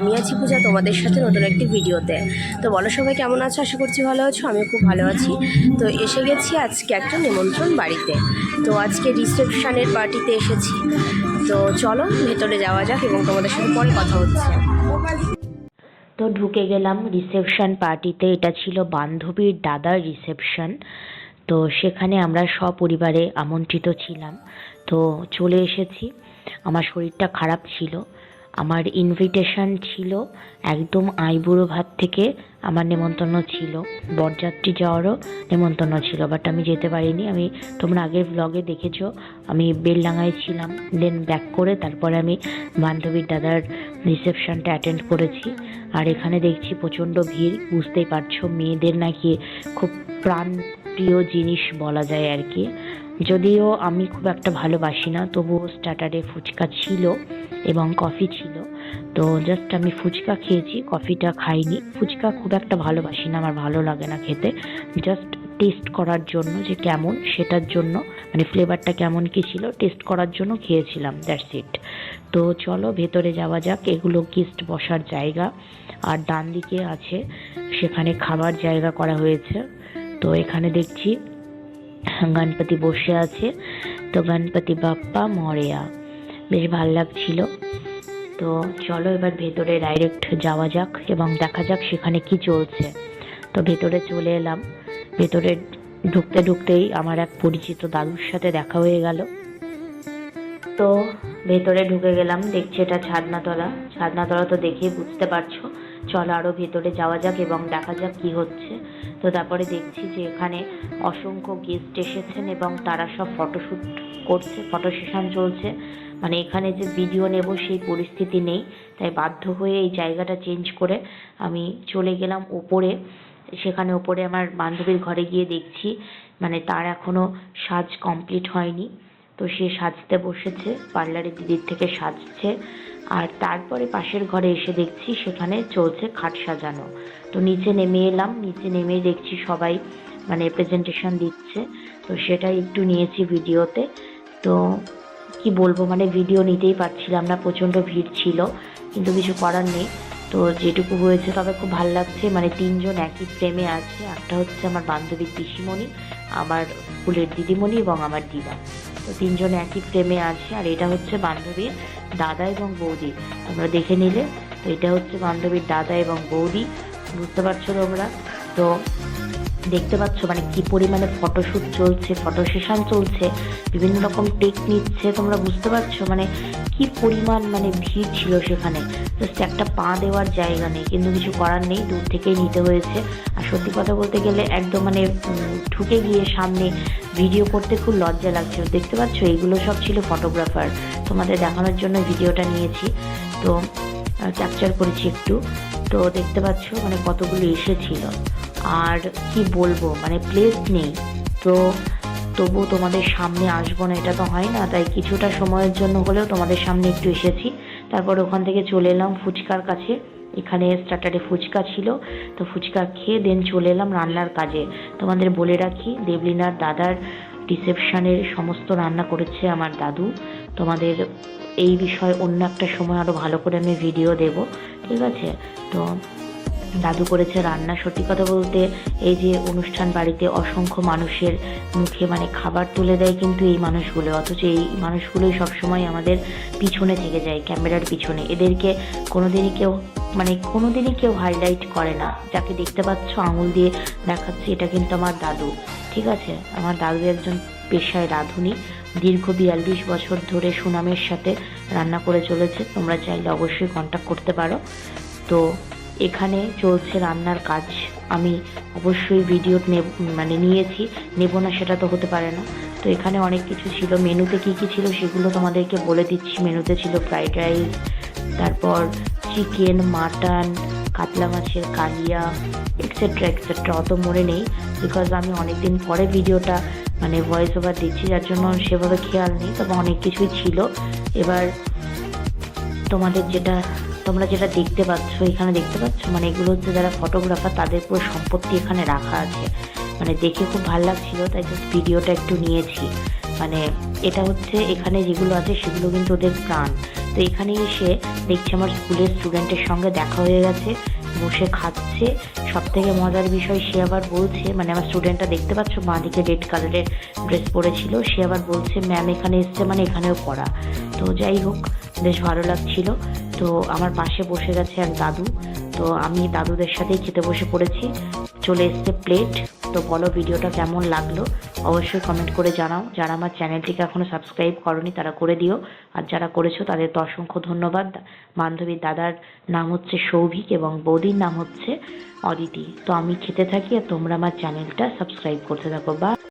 আমি আছি পূজা তোমাদের সাথে নতুন একটি ভিডিওতে। তো বলো সবাই কেমন আছো, আশা করছি ভালো আছো। আমি খুব ভালো আছি। তো এসে গেছি আজকে একটা নিমন্ত্রণ বাড়িতে। তো আজকে রিসেপশনের পার্টিতে এসেছি। তো চলো ভেতরে যাওয়া যাক এবং তোমাদের সাথে পরে কথা হচ্ছে। তো ঢুকে গেলাম রিসেপশন পার্টিতে। এটা ছিল বান্ধবীর দাদার রিসেপশন। তো সেখানে আমরা সপরিবারে আমন্ত্রিত ছিলাম। তো চলে এসেছি। আমার শরীরটা খারাপ ছিল। আমার ইনভিটেশন ছিল একদম আইবুড়ো ভাত থেকে। আমার নেমন্তন্ন ছিল, বরযাত্রী যাওয়ারও নেমন্তন্ন ছিল, বাট আমি যেতে পারিনি। তোমরা আগের ব্লগে দেখেছো আমি বেলডাঙায় ছিলাম, দেন ব্যাক করে তারপরে আমি বান্ধবীর দাদার রিসেপশনটা অ্যাটেন্ড করেছি। আর এখানে দেখছি প্রচণ্ড ভিড়, বুঝতেই পারছো মেয়েদের নাকি খুব প্রাণ প্রিয় জিনিস বলা যায় আর কি। যদিও আমি খুব একটা ভালোবাসি না, তবুও স্টার্টারে ফুচকা ছিল এবং কফি ছিল। তো জাস্ট আমি ফুচকা খেয়েছি, কফিটা খাইনি। ফুচকা খুব একটা ভালোবাসি না, আমার ভালো লাগে না খেতে। জাস্ট টেস্ট করার জন্য যে কেমন, সেটার জন্য মানে ফ্লেভারটা কেমন কি ছিল টেস্ট করার জন্য খেয়েছিলাম, দ্যাটস ইট। তো চলো ভেতরে যাওয়া যাক। এগুলো গেস্ট বসার জায়গা, আর ডান দিকে আছে সেখানে খাবার জায়গা করা হয়েছে। তো এখানে দেখছি গণপতি বসে আছে। তো গণপতি বাপ্পা মরেয়া, বেশ ভাল লাগছিল। তো চলো এবার ভেতরে ডাইরেক্ট যাওয়া যাক এবং দেখা যাক সেখানে কি চলছে। তো ভেতরে চলে এলাম। ভেতরে ঢুকতে ঢুকতেই আমার এক পরিচিত দাদুর সাথে দেখা হয়ে গেল। তো ভেতরে ঢুকে গেলাম। দেখছি এটা ছাদনাতলা। ছাদনাতলা তো দেখেই বুঝতে পারছো। চলো আরো ভেতরে যাওয়া যাক এবং দেখা যাক কি হচ্ছে। তো তারপরে দেখছি যে এখানে অসংখ্য গেস্ট এসেছেন এবং তারা সব ফটোশ্যুট করছে, ফটো সেশন চলছে। মানে এখানে যে ভিডিও নেব সেই পরিস্থিতি নেই, তাই বাধ্য হয়ে এই জায়গাটা চেঞ্জ করে আমি চলে গেলাম ওপরে। সেখানে ওপরে আমার বান্ধবীর ঘরে গিয়ে দেখছি মানে তার এখনো সাজ কমপ্লিট হয়নি। তো সে সাজতে বসেছে, পার্লারের দিদির থেকে সাজছে। আর তারপরে পাশের ঘরে এসে দেখছি সেখানে চলছে খাট সাজানো। তো নিচে নেমে এলাম। নিচে নেমে দেখছি সবাই মানে প্রেজেন্টেশন দিচ্ছে। তো সেটাই একটু নিয়েছি ভিডিওতে। তো কি বলবো, মানে ভিডিও নিতেই পারছিলাম না, প্রচণ্ড ভিড় ছিল, কিন্তু কিছু করার নেই। তো যেটুকু হয়েছে, তবে খুব ভালো লাগছে। মানে তিনজন একই ফ্রেমে আছে। একটা হচ্ছে আমার বান্ধবীর পিসিমণি, আমার স্কুলের দিদিমণি এবং আমার দিদা। তো তিনজন একই ফ্রেমে আছে। আর এটা হচ্ছে বান্ধবীর দাদা এবং বৌদি, তোমরা দেখে নিলে। তো এটা হচ্ছে বান্ধবীর দাদা এবং বৌদি, বুঝতে পারছো তোমরা। তো দেখতে পাচ্ছ মানে কি পরিমাণে ফটোশ্যুট চলছে, ফটো সেশন চলছে, বিভিন্ন রকম টেক নিচ্ছে। তোমরা বুঝতে পারছো মানে কি পরিমাণ মানে ভিড় ছিল সেখানে। জাস্ট একটা পা দেওয়ার জায়গা নেই, কিন্তু কিছু করার নেই, দূর থেকেই নিতে হয়েছে। আর সত্যি কথা বলতে গেলে একদম মানে ঢুকে গিয়ে সামনে ভিডিও করতে খুব লজ্জা লাগছিল। দেখতে পাচ্ছ এইগুলো সব ছিল ফটোগ্রাফার, তোমাদের দেখানোর জন্য ভিডিওটা নিয়েছি। তো ক্যাপচার করেছি একটু। তো দেখতে পাচ্ছ মানে কতগুলো এসেছিল। আর কি বলবো, মানে প্লেস নেই। তো তবু তোমাদের সামনে আসবো না এটা তো হয় না, তাই কিছুটা সময়ের জন্য হলেও তোমাদের সামনে একটু এসেছি। তারপর ওখান থেকে চলে এলাম ফুচকার কাছে। এখানে স্টার্টারে ফুচকা ছিল। তো ফুচকা খেয়ে দেন চলে এলাম রান্নার কাজে। তোমাদের বলে রাখি, দেবলিনার দাদার রিসেপশনের সমস্ত রান্না করেছে আমার দাদু। তোমাদের এই বিষয়ে অন্য একটা সময় আরও ভালো করে আমি ভিডিও দেব, ঠিক আছে। তো দাদু করেছে রান্না। সত্যি কথা বলতে এই যে অনুষ্ঠান বাড়িতে অসংখ্য মানুষের মুখে মানে খাবার তুলে দেয় কিন্তু এই মানুষগুলো, অথচ এই মানুষগুলোই সবসময় আমাদের পিছনে থেকে যায়, ক্যামেরার পিছনে। এদেরকে কোনোদিনই কেউ হাইলাইট করে না। যাকে দেখতে পাচ্ছ আঙুল দিয়ে দেখাচ্ছে, এটা কিন্তু আমার দাদু, ঠিক আছে। আমার দাদু একজন পেশায় রাঁধুনি, দীর্ঘ 42 বছর ধরে সুনামের সাথে রান্না করে চলেছে। তোমরা চাইলে অবশ্যই কন্ট্যাক্ট করতে পারো। তো এখানে চলছে রান্নার কাজ। আমি অবশ্যই ভিডিও নিয়েছি, নেব না সেটা তো হতে পারে না। তো এখানে অনেক কিছু ছিল। মেনুতে কি কি ছিল সেগুলো তোমাদেরকে বলে দিচ্ছি। মেনুতে ছিল ফ্রাইড রাইস, তারপর চিকেন, মাটন, কাতলা মাছের কালিয়া, এক্সেট্রা এক্সেট্রা। অত মনে নেই, বিকজ আমি অনেকদিন পরে ভিডিওটা মানে ভয়েস ওভার দিচ্ছি, যার জন্য সেভাবে খেয়াল নেই। তবে অনেক কিছুই ছিল। এবার তোমরা যেটা দেখতে পাচ্ছ, এখানে দেখতে পাচ্ছ মানে এগুলো হচ্ছে যারা ফটোগ্রাফার, তাদের পুরো সম্পত্তি এখানে রাখা আছে। মানে দেখে খুব ভালো লাগছিল, তাই জাস্ট ভিডিওটা একটু নিয়েছি। মানে এটা হচ্ছে এখানে যেগুলো আছে সেগুলো কিন্তু ওদের প্রাণ। তো এখানে এসে দেখছি আমার স্কুলের স্টুডেন্টের সঙ্গে দেখা হয়ে গেছে, বসে খাচ্ছে। সব থেকে মজার বিষয়, সে আবার বলছে, মানে আমার স্টুডেন্টটা দেখতে পাচ্ছ বাঁ দিকে রেড কালারের ড্রেস পরেছিল, সে আবার বলছে ম্যাম এখানে এসছে মানে এখানেও পড়া। তো যাই হোক, বেশ ভালো লাগছিল। তো আমার পাশে বসে গেছে এক দাদু, তো আমি দাদুদের সাথেই খেতে বসে পড়েছি। চলে এসছে প্লেট। তো বলো ভিডিওটা কেমন লাগলো, অবশ্যই কমেন্ট করে জানাও। যারা আমার চ্যানেলটিকে এখনও সাবস্ক্রাইব করনি তারা করে দিও, আর যারা করেছো তাদের তো অসংখ্য ধন্যবাদ। বান্ধবীর দাদার নাম হচ্ছে সৌভিক এবং বৌদির নাম হচ্ছে অদিতি। তো আমি খেতে থাকি আর তোমরা আমার চ্যানেলটা সাবস্ক্রাইব করতে থাকো। বা